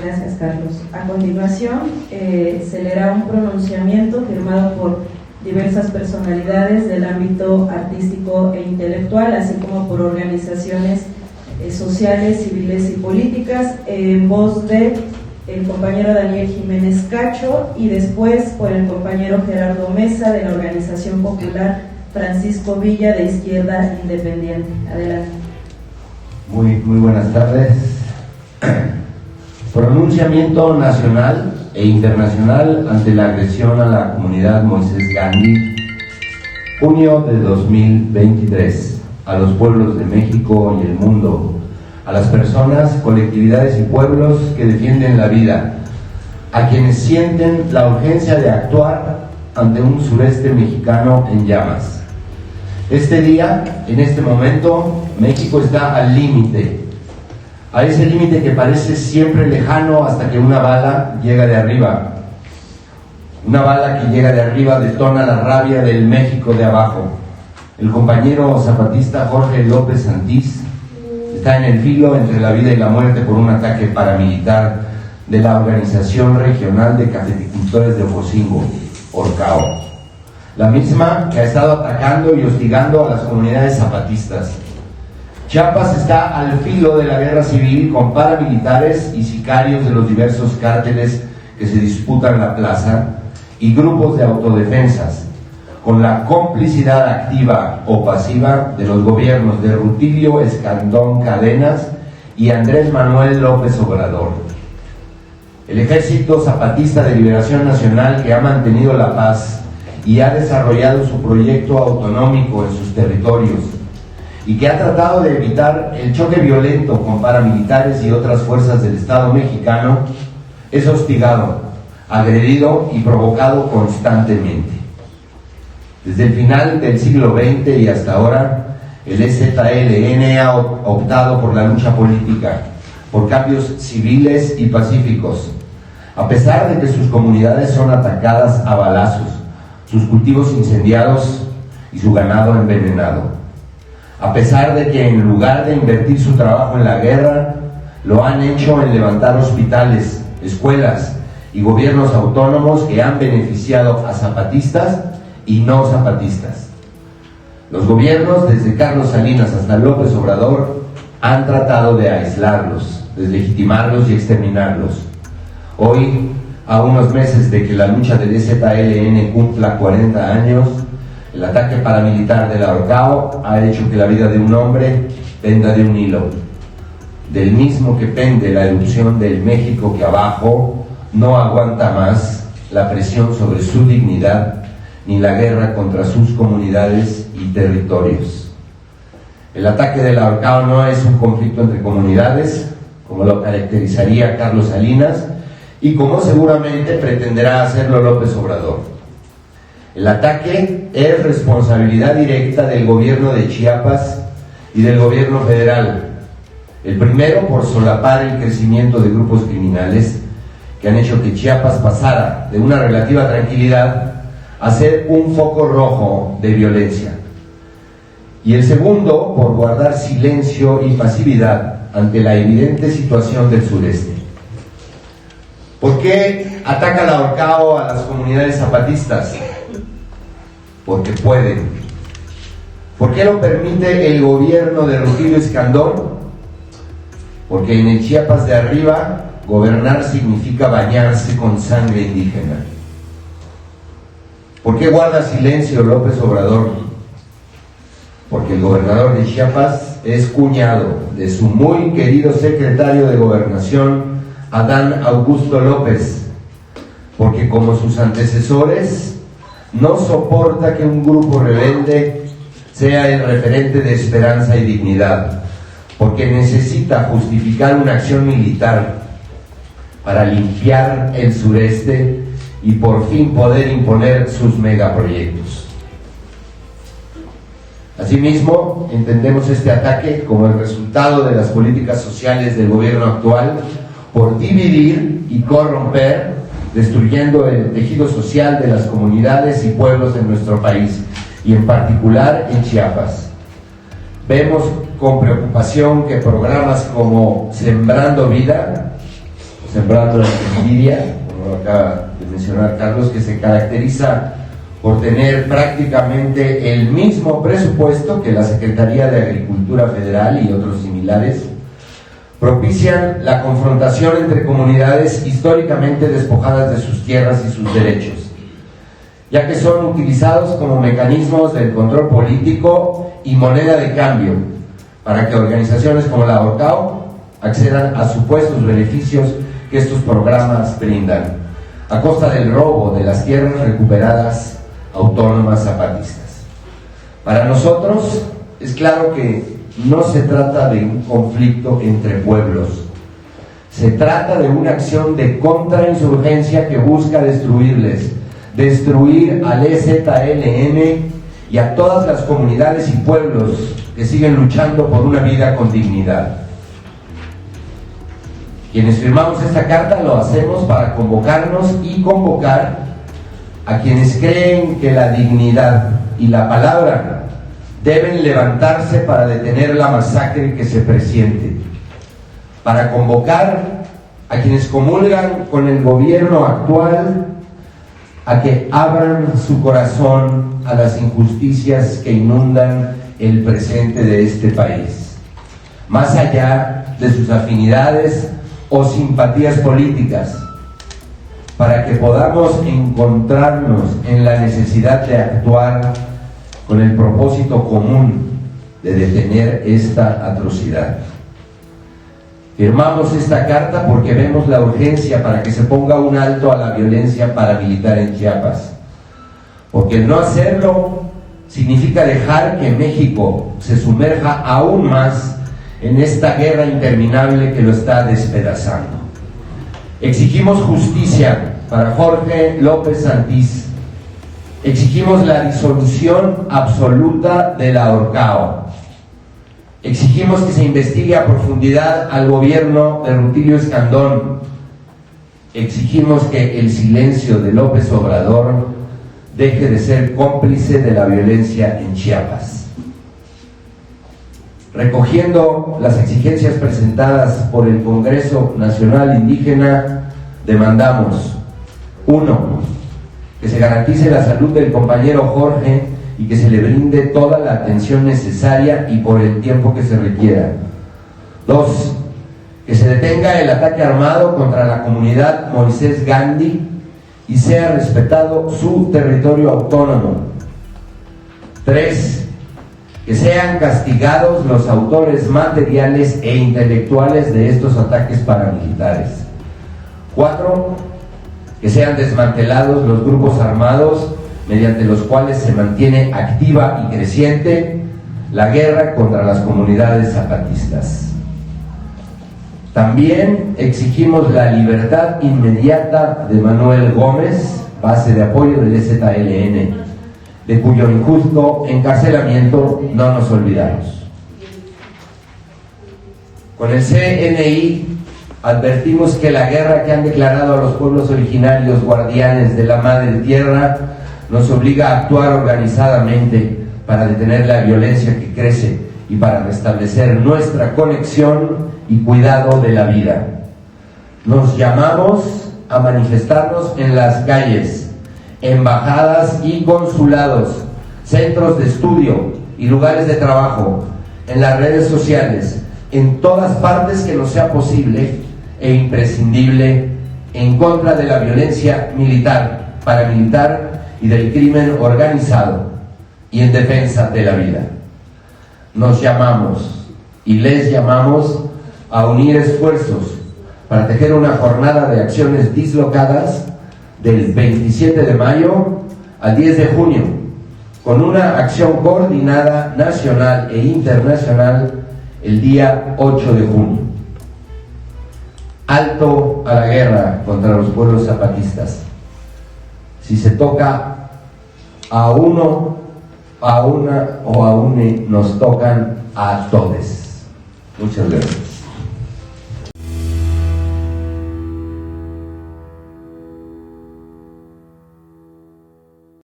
Gracias, Carlos. A continuación, se leerá un pronunciamiento firmado por diversas personalidades del ámbito artístico e intelectual, así como por organizaciones sociales, civiles y políticas, en voz de el compañero Daniel Jiménez Cacho y después por el compañero Gerardo Mesa de la Organización Popular Francisco Villa de Izquierda Independiente. Adelante. Muy buenas tardes. Pronunciamiento nacional e internacional ante la agresión a la comunidad Moisés Gandhi, junio de 2023. A los pueblos de México y el mundo, a las personas, colectividades y pueblos que defienden la vida, a quienes sienten la urgencia de actuar ante un sureste mexicano en llamas. Este día, en este momento, México está al límite, a ese límite que parece siempre lejano hasta que una bala llega de arriba. Una bala que llega de arriba detona la rabia del México de abajo. El compañero zapatista Jorge López Santís está en el filo entre la vida y la muerte por un ataque paramilitar de la Organización Regional de Cafeticultores de Ocosingo, Orcao. La misma que ha estado atacando y hostigando a las comunidades zapatistas. Chiapas está al filo de la guerra civil con paramilitares y sicarios de los diversos cárteles que se disputan la plaza y grupos de autodefensas, con la complicidad activa o pasiva de los gobiernos de Rutilio Escandón Cadenas y Andrés Manuel López Obrador. El Ejército Zapatista de Liberación Nacional, que ha mantenido la paz y ha desarrollado su proyecto autonómico en sus territorios, y que ha tratado de evitar el choque violento con paramilitares y otras fuerzas del Estado mexicano, es hostigado, agredido y provocado constantemente. Desde el final del siglo XX y hasta ahora, el EZLN ha optado por la lucha política, por cambios civiles y pacíficos, a pesar de que sus comunidades son atacadas a balazos, sus cultivos incendiados y su ganado envenenado. A pesar de que en lugar de invertir su trabajo en la guerra, lo han hecho en levantar hospitales, escuelas y gobiernos autónomos que han beneficiado a zapatistas y no zapatistas. Los gobiernos, desde Carlos Salinas hasta López Obrador, han tratado de aislarlos, deslegitimarlos y exterminarlos. Hoy, a unos meses de que la lucha del EZLN cumpla 40 años, el ataque paramilitar de la Orcao ha hecho que la vida de un hombre penda de un hilo, del mismo que pende la erupción del México que abajo no aguanta más la presión sobre su dignidad ni la guerra contra sus comunidades y territorios. El ataque de la Orcao no es un conflicto entre comunidades, como lo caracterizaría Carlos Salinas y como seguramente pretenderá hacerlo López Obrador. El ataque es responsabilidad directa del gobierno de Chiapas y del gobierno federal. El primero por solapar el crecimiento de grupos criminales que han hecho que Chiapas pasara de una relativa tranquilidad a ser un foco rojo de violencia. Y el segundo por guardar silencio y pasividad ante la evidente situación del sureste. ¿Por qué ataca la Orcao a las comunidades zapatistas? Porque pueden. ¿Por qué lo permite el gobierno de Rutilio Escandón? Porque en el Chiapas de arriba, gobernar significa bañarse con sangre indígena. ¿Por qué guarda silencio López Obrador? Porque el gobernador de Chiapas es cuñado de su muy querido secretario de Gobernación, Adán Augusto López. Porque como sus antecesores, no soporta que un grupo rebelde sea el referente de esperanza y dignidad, porque necesita justificar una acción militar para limpiar el sureste y por fin poder imponer sus megaproyectos. Asimismo, entendemos este ataque como el resultado de las políticas sociales del gobierno actual por dividir y corromper, destruyendo el tejido social de las comunidades y pueblos de nuestro país, y en particular en Chiapas. Vemos con preocupación que programas como Sembrando Vida, sembrando la envidia, como acaba de mencionar Carlos, que se caracteriza por tener prácticamente el mismo presupuesto que la Secretaría de Agricultura Federal y otros similares, propician la confrontación entre comunidades históricamente despojadas de sus tierras y sus derechos, ya que son utilizados como mecanismos del control político y moneda de cambio para que organizaciones como la Orcao accedan a supuestos beneficios que estos programas brindan, a costa del robo de las tierras recuperadas autónomas zapatistas. Para nosotros es claro que no se trata de un conflicto entre pueblos, se trata de una acción de contrainsurgencia que busca destruir al EZLN y a todas las comunidades y pueblos que siguen luchando por una vida con dignidad. Quienes firmamos esta carta lo hacemos para convocarnos y convocar a quienes creen que la dignidad y la palabra deben levantarse para detener la masacre que se presiente, para convocar a quienes comulgan con el gobierno actual a que abran su corazón a las injusticias que inundan el presente de este país, más allá de sus afinidades o simpatías políticas, para que podamos encontrarnos en la necesidad de actuar con el propósito común de detener esta atrocidad. Firmamos esta carta porque vemos la urgencia para que se ponga un alto a la violencia paramilitar en Chiapas, porque no hacerlo significa dejar que México se sumerja aún más en esta guerra interminable que lo está despedazando. Exigimos justicia para Jorge López Santís. Exigimos la disolución absoluta de la Orcao. Exigimos que se investigue a profundidad al gobierno de Rutilio Escandón. Exigimos que el silencio de López Obrador deje de ser cómplice de la violencia en Chiapas. Recogiendo las exigencias presentadas por el Congreso Nacional Indígena, demandamos: 1. Que se garantice la salud del compañero Jorge y que se le brinde toda la atención necesaria y por el tiempo que se requiera. 2. Que se detenga el ataque armado contra la comunidad Moisés Gandhi y sea respetado su territorio autónomo. 3. Que sean castigados los autores materiales e intelectuales de estos ataques paramilitares. 4. Que sean desmantelados los grupos armados mediante los cuales se mantiene activa y creciente la guerra contra las comunidades zapatistas. También exigimos la libertad inmediata de Manuel Gómez, base de apoyo del EZLN, de cuyo injusto encarcelamiento no nos olvidamos. Con el CNI advertimos que la guerra que han declarado a los pueblos originarios guardianes de la madre tierra nos obliga a actuar organizadamente para detener la violencia que crece y para restablecer nuestra conexión y cuidado de la vida. Nos llamamos a manifestarnos en las calles, embajadas y consulados, centros de estudio y lugares de trabajo, en las redes sociales, en todas partes que nos sea posible e imprescindible, en contra de la violencia militar, paramilitar y del crimen organizado, y en defensa de la vida. Nos llamamos y les llamamos a unir esfuerzos para tejer una jornada de acciones dislocadas del 27 de mayo al 10 de junio, con una acción coordinada nacional e internacional el día 8 de junio. Alto a la guerra contra los pueblos zapatistas. Si se toca a uno, a una o a une, nos tocan a todos. Muchas gracias.